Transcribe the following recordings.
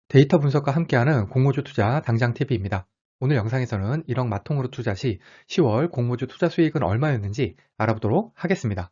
데이터 분석과 함께하는 공모주 투자 당장 팁입니다. 오늘 영상에서는 1억 마통으로 투자 시 10월 공모주 투자 수익은 얼마였는지 알아보도록 하겠습니다.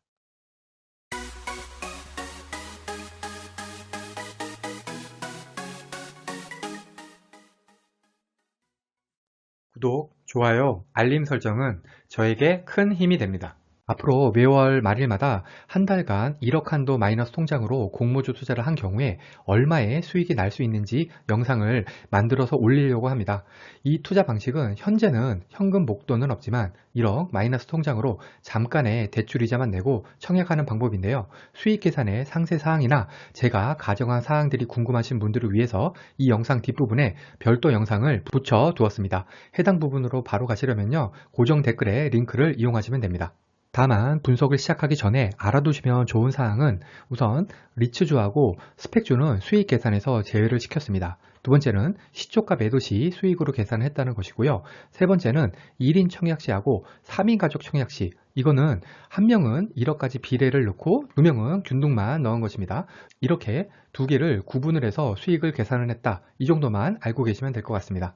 구독, 좋아요, 알림 설정은 저에게 큰 힘이 됩니다. 앞으로 매월 말일마다 한 달간 1억 한도 마이너스 통장으로 공모주 투자를 한 경우에 얼마의 수익이 날 수 있는지 영상을 만들어서 올리려고 합니다. 이 투자 방식은 현재는 현금 목돈은 없지만 1억 마이너스 통장으로 잠깐의 대출이자만 내고 청약하는 방법인데요. 수익 계산의 상세 사항이나 제가 가정한 사항들이 궁금하신 분들을 위해서 이 영상 뒷부분에 별도 영상을 붙여 두었습니다. 해당 부분으로 바로 가시려면요. 고정 댓글에 링크를 이용하시면 됩니다. 다만 분석을 시작하기 전에 알아두시면 좋은 사항은 우선 리츠주하고 스펙주는 수익 계산에서 제외를 시켰습니다. 두 번째는 시초가 매도 시 수익으로 계산을 했다는 것이고요. 세 번째는 1인 청약시하고 3인 가족 청약시, 이거는 한 명은 1억까지 비례를 넣고 두 명은 균등만 넣은 것입니다. 이렇게 두 개를 구분을 해서 수익을 계산을 했다. 이 정도만 알고 계시면 될 것 같습니다.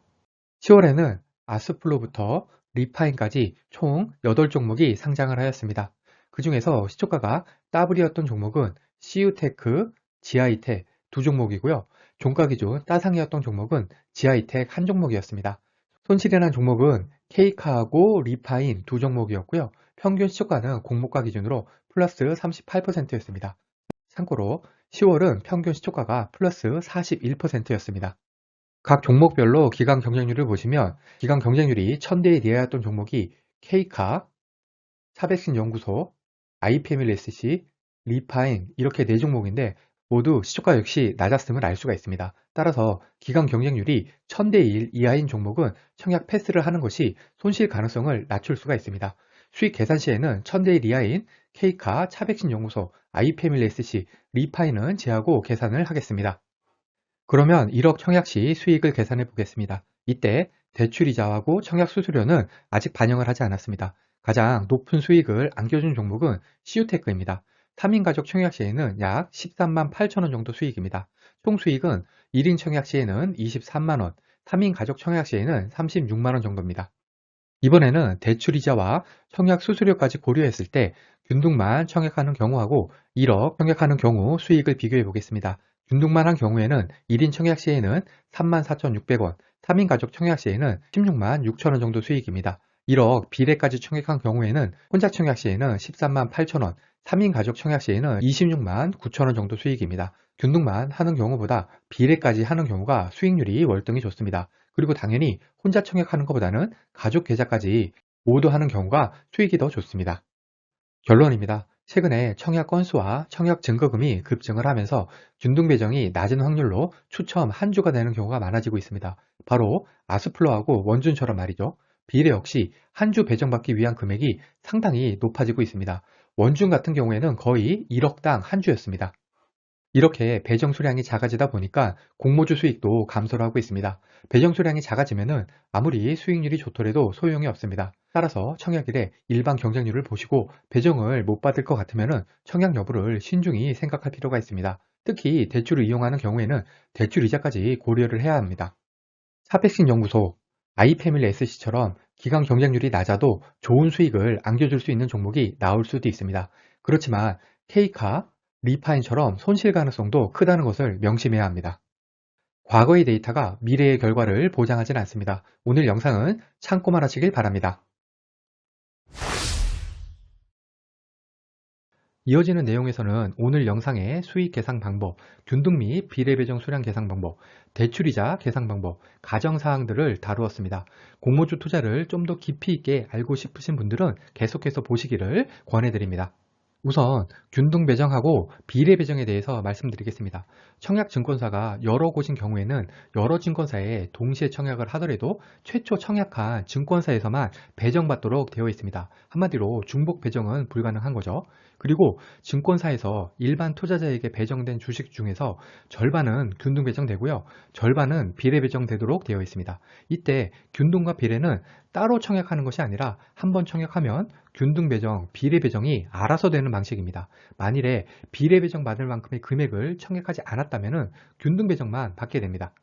10월에는 아스플로부터 리파인까지 총 8종목이 상장을 하였습니다. 그 중에서 시초가가 더블이었던 종목은 CU테크, 지아이텍 두 종목이고요. 종가 기준 따상이었던 종목은 지아이텍 한 종목이었습니다. 손실이 난 종목은 케이카하고 리파인 두 종목이었고요. 평균 시초가는 공모가 기준으로 플러스 38%였습니다. 참고로 10월은 평균 시초가가 플러스 41%였습니다. 각 종목별로 기간 경쟁률을 보시면 기간 경쟁률이 1000대 1 이하였던 종목이 K카, 차백신 연구소, IPMLSC, 리파인 이렇게 4종목인데 모두 시초가 역시 낮았음을 알 수가 있습니다. 따라서 기간 경쟁률이 1000대 1 이하인 종목은 청약 패스를 하는 것이 손실 가능성을 낮출 수가 있습니다. 수익 계산 시에는 1000대 1 이하인 K카, 차백신 연구소, IPMLSC, 리파인은 제하고 계산을 하겠습니다. 그러면 1억 청약 시 수익을 계산해 보겠습니다. 이때 대출이자하고 청약 수수료는 아직 반영을 하지 않았습니다. 가장 높은 수익을 안겨준 종목은 CU테크입니다. 3인 가족 청약 시에는 약 13만 8천 원 정도 수익입니다. 총 수익은 1인 청약 시에는 23만 원, 3인 가족 청약 시에는 36만 원 정도입니다. 이번에는 대출이자와 청약 수수료까지 고려했을 때 균등만 청약하는 경우하고 1억 청약하는 경우 수익을 비교해 보겠습니다. 균등만 한 경우에는 1인 청약 시에는 34,600원, 3인 가족 청약 시에는 16만 6천원 정도 수익입니다. 1억 비례까지 청약한 경우에는 혼자 청약 시에는 13만 8천원, 3인 가족 청약 시에는 26만 9천원 정도 수익입니다. 균등만 하는 경우보다 비례까지 하는 경우가 수익률이 월등히 좋습니다. 그리고 당연히 혼자 청약하는 것보다는 가족 계좌까지 모두 하는 경우가 수익이 더 좋습니다. 결론입니다. 최근에 청약 건수와 청약 증거금이 급증을 하면서 균등 배정이 낮은 확률로 추첨 한 주가 되는 경우가 많아지고 있습니다. 바로 아스플로하고 원준처럼 말이죠. 비례 역시 한 주 배정받기 위한 금액이 상당히 높아지고 있습니다. 원준 같은 경우에는 거의 1억당 한 주였습니다. 이렇게 배정 수량이 작아지다 보니까 공모주 수익도 감소를 하고 있습니다. 배정 수량이 작아지면은 아무리 수익률이 좋더라도 소용이 없습니다. 따라서 청약일에 일반 경쟁률을 보시고 배정을 못 받을 것 같으면은 청약 여부를 신중히 생각할 필요가 있습니다. 특히 대출을 이용하는 경우에는 대출 이자까지 고려를 해야 합니다. 차백신 연구소, 아이패밀리 SC처럼 기간 경쟁률이 낮아도 좋은 수익을 안겨줄 수 있는 종목이 나올 수도 있습니다. 그렇지만 K카, 리파인처럼 손실 가능성도 크다는 것을 명심해야 합니다. 과거의 데이터가 미래의 결과를 보장하진 않습니다. 오늘 영상은 참고만 하시길 바랍니다. 이어지는 내용에서는 오늘 영상의 수익 계산 방법, 균등 및 비례 배정 수량 계산 방법, 대출이자 계산 방법, 가정사항들을 다루었습니다. 공모주 투자를 좀 더 깊이 있게 알고 싶으신 분들은 계속해서 보시기를 권해드립니다. 우선 균등 배정하고 비례 배정에 대해서 말씀드리겠습니다. 청약 증권사가 여러 곳인 경우에는 여러 증권사에 동시에 청약을 하더라도 최초 청약한 증권사에서만 배정받도록 되어 있습니다. 한마디로 중복 배정은 불가능한 거죠. 그리고 증권사에서 일반 투자자에게 배정된 주식 중에서 절반은 균등 배정되고요. 절반은 비례 배정되도록 되어 있습니다. 이때 균등과 비례는 따로 청약하는 것이 아니라 한번 청약하면 균등 배정, 비례 배정이 알아서 되는 방식입니다. 만일에 비례 배정 받을 만큼의 금액을 청약하지 않았다면 균등 배정만 받게 됩니다.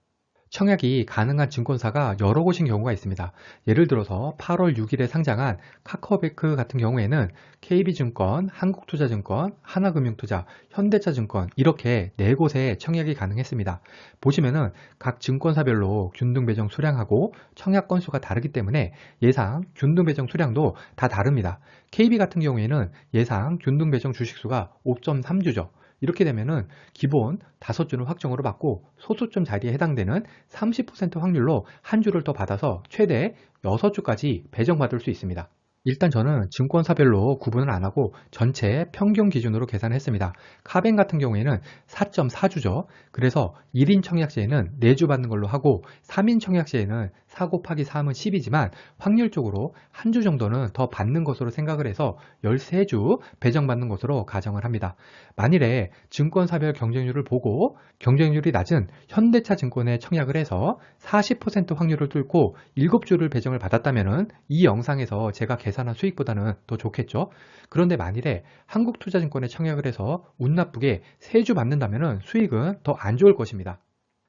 청약이 가능한 증권사가 여러 곳인 경우가 있습니다. 예를 들어서 8월 6일에 상장한 카카오뱅크 같은 경우에는 KB증권, 한국투자증권, 하나금융투자, 현대차증권 이렇게 4곳에 청약이 가능했습니다. 보시면은 각 증권사별로 균등 배정 수량하고 청약 건수가 다르기 때문에 예상 균등 배정 수량도 다 다릅니다. KB 같은 경우에는 예상 균등 배정 주식수가 5.3주죠. 이렇게 되면은 기본 5주는 확정으로 받고 소수점 자리에 해당되는 30% 확률로 한 주를 더 받아서 최대 6주까지 배정받을 수 있습니다. 일단 저는 증권사별로 구분을 안 하고 전체 평균 기준으로 계산했습니다. 카뱅 같은 경우에는 4.4주죠. 그래서 1인 청약 시에는 4주 받는 걸로 하고 3인 청약 시에는 4 곱하기 3은 10이지만 확률적으로 한 주 정도는 더 받는 것으로 생각을 해서 13주 배정받는 것으로 가정을 합니다. 만일에 증권사별 경쟁률을 보고 경쟁률이 낮은 현대차증권에 청약을 해서 40% 확률을 뚫고 7주를 배정을 받았다면 이 영상에서 제가 계산한 수익보다는 더 좋겠죠. 그런데 만일에 한국투자증권에 청약을 해서 운 나쁘게 3주 받는다면 수익은 더 안 좋을 것입니다.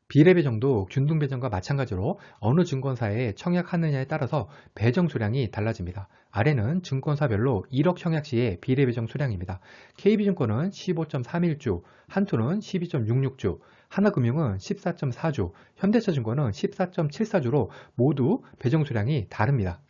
비례배정도 균등배정과 마찬가지로 어느 증권사에 청약하느냐에 따라서 배정 수량이 달라집니다. 아래는 증권사별로 1억 청약 시의 비례배정 수량입니다. KB증권은 15.31주, 한투는 12.66주, 하나금융은 14.4주, 현대차증권은 14.74주로 모두 배정 수량이 다릅니다.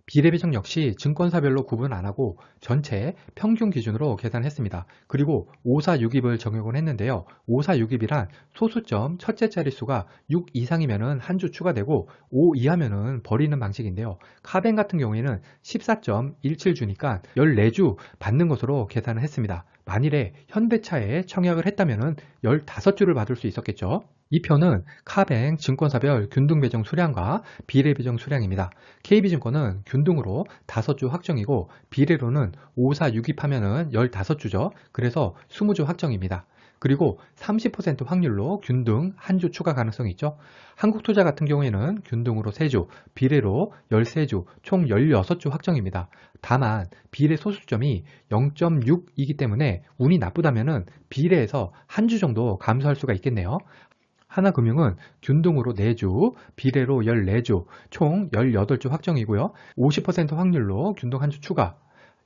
비례배정 역시 증권사별로 구분 안 하고 전체 평균 기준으로 계산했습니다. 그리고 546입을 적용을 했는데요. 546입이란 소수점 첫째 자릿수가 6 이상이면 한 주 추가되고 5 이하면 버리는 방식인데요. 카뱅 같은 경우에는 14.17주니까 14주 받는 것으로 계산을 했습니다. 만일에 현대차에 청약을 했다면 15주를 받을 수 있었겠죠. 이 표는 카뱅 증권사별 균등배정 수량과 비례배정 수량입니다. KB증권은 균등으로 5주 확정이고 비례로는 5, 4, 6 입하면 15주죠. 그래서 20주 확정입니다. 그리고 30% 확률로 균등 한 주 추가 가능성이 있죠. 한국투자 같은 경우에는 균등으로 3주, 비례로 13주, 총 16주 확정입니다. 다만 비례 소수점이 0.6이기 때문에 운이 나쁘다면 비례에서 한 주 정도 감소할 수가 있겠네요. 하나금융은 균등으로 4주, 비례로 14주, 총 18주 확정이고요. 50% 확률로 균등 한 주 추가.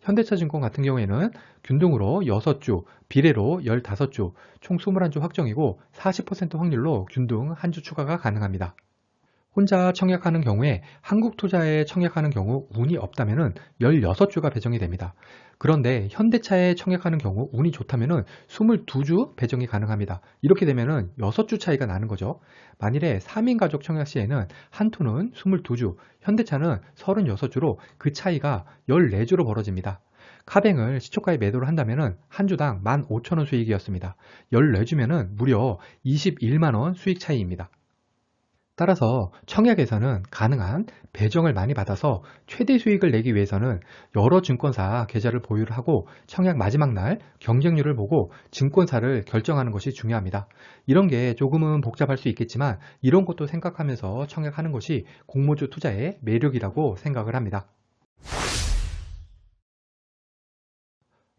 현대차증권 같은 경우에는 균등으로 6주, 비례로 15주, 총 21주 확정이고 40% 확률로 균등 한 주 추가가 가능합니다. 혼자 청약하는 경우에 한국투자에 청약하는 경우 운이 없다면 16주가 배정이 됩니다. 그런데 현대차에 청약하는 경우 운이 좋다면 22주 배정이 가능합니다. 이렇게 되면 6주 차이가 나는 거죠. 만일에 3인 가족 청약 시에는 한투는 22주, 현대차는 36주로 그 차이가 14주로 벌어집니다. 카뱅을 시초가에 매도를 한다면 한 주당 15,000원 수익이었습니다. 14주면 무려 21만원 수익 차이입니다. 따라서 청약에서는 가능한 배정을 많이 받아서 최대 수익을 내기 위해서는 여러 증권사 계좌를 보유를 하고 청약 마지막 날 경쟁률을 보고 증권사를 결정하는 것이 중요합니다. 이런 게 조금은 복잡할 수 있겠지만 이런 것도 생각하면서 청약하는 것이 공모주 투자의 매력이라고 생각을 합니다.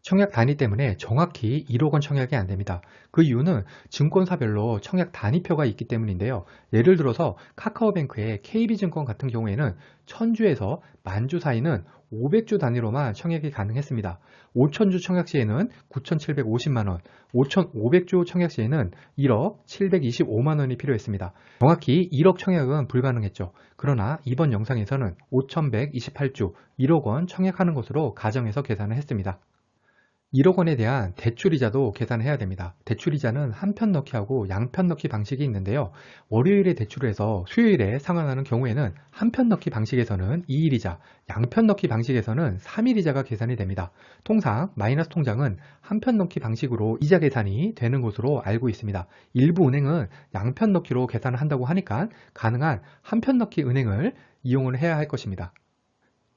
청약 단위 때문에 정확히 1억 원 청약이 안 됩니다. 그 이유는 증권사별로 청약 단위표가 있기 때문인데요. 예를 들어서 카카오뱅크의 KB증권 같은 경우에는 1000주에서 만주 사이는 500주 단위로만 청약이 가능했습니다. 5000주 청약 시에는 9,750만원, 5,500주 청약 시에는 1억 725만원이 필요했습니다. 정확히 1억 청약은 불가능했죠. 그러나 이번 영상에서는 5,128주, 1억 원 청약하는 것으로 가정해서 계산을 했습니다. 1억 원에 대한 대출이자도 계산해야 됩니다. 대출이자는 한편 넣기하고 양편 넣기 방식이 있는데요. 월요일에 대출을 해서 수요일에 상환하는 경우에는 한편 넣기 방식에서는 2일이자, 양편 넣기 방식에서는 3일이자가 계산이 됩니다. 통상 마이너스 통장은 한편 넣기 방식으로 이자 계산이 되는 것으로 알고 있습니다. 일부 은행은 양편 넣기로 계산을 한다고 하니까 가능한 한편 넣기 은행을 이용을 해야 할 것입니다.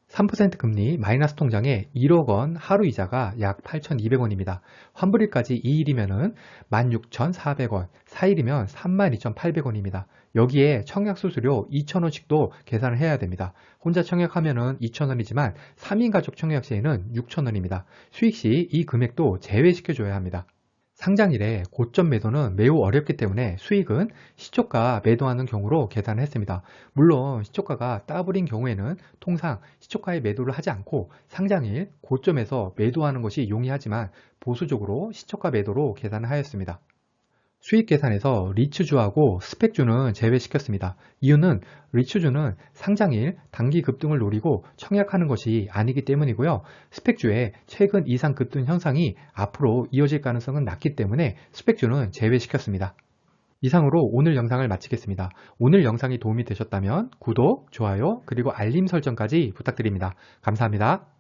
3% 금리 마이너스 통장에 1억 원 하루 이자가 약 8,200원입니다. 환불일까지 2일이면 16,400원, 4일이면 32,800원입니다. 여기에 청약 수수료 2,000원씩도 계산을 해야 됩니다. 혼자 청약하면 2,000원이지만 3인 가족 청약 시에는 6,000원입니다. 수익 시 이 금액도 제외시켜줘야 합니다. 상장일에 고점 매도는 매우 어렵기 때문에 수익은 시초가 매도하는 경우로 계산을 했습니다. 물론 시초가가 더블인 경우에는 통상 시초가에 매도를 하지 않고 상장일 고점에서 매도하는 것이 용이하지만 보수적으로 시초가 매도로 계산을 하였습니다. 수익 계산에서 리츠주하고 스펙주는 제외시켰습니다. 이유는 리츠주는 상장일 단기 급등을 노리고 청약하는 것이 아니기 때문이고요. 스펙주의 최근 이상 급등 현상이 앞으로 이어질 가능성은 낮기 때문에 스펙주는 제외시켰습니다. 이상으로 오늘 영상을 마치겠습니다. 오늘 영상이 도움이 되셨다면 구독, 좋아요, 그리고 알림 설정까지 부탁드립니다. 감사합니다.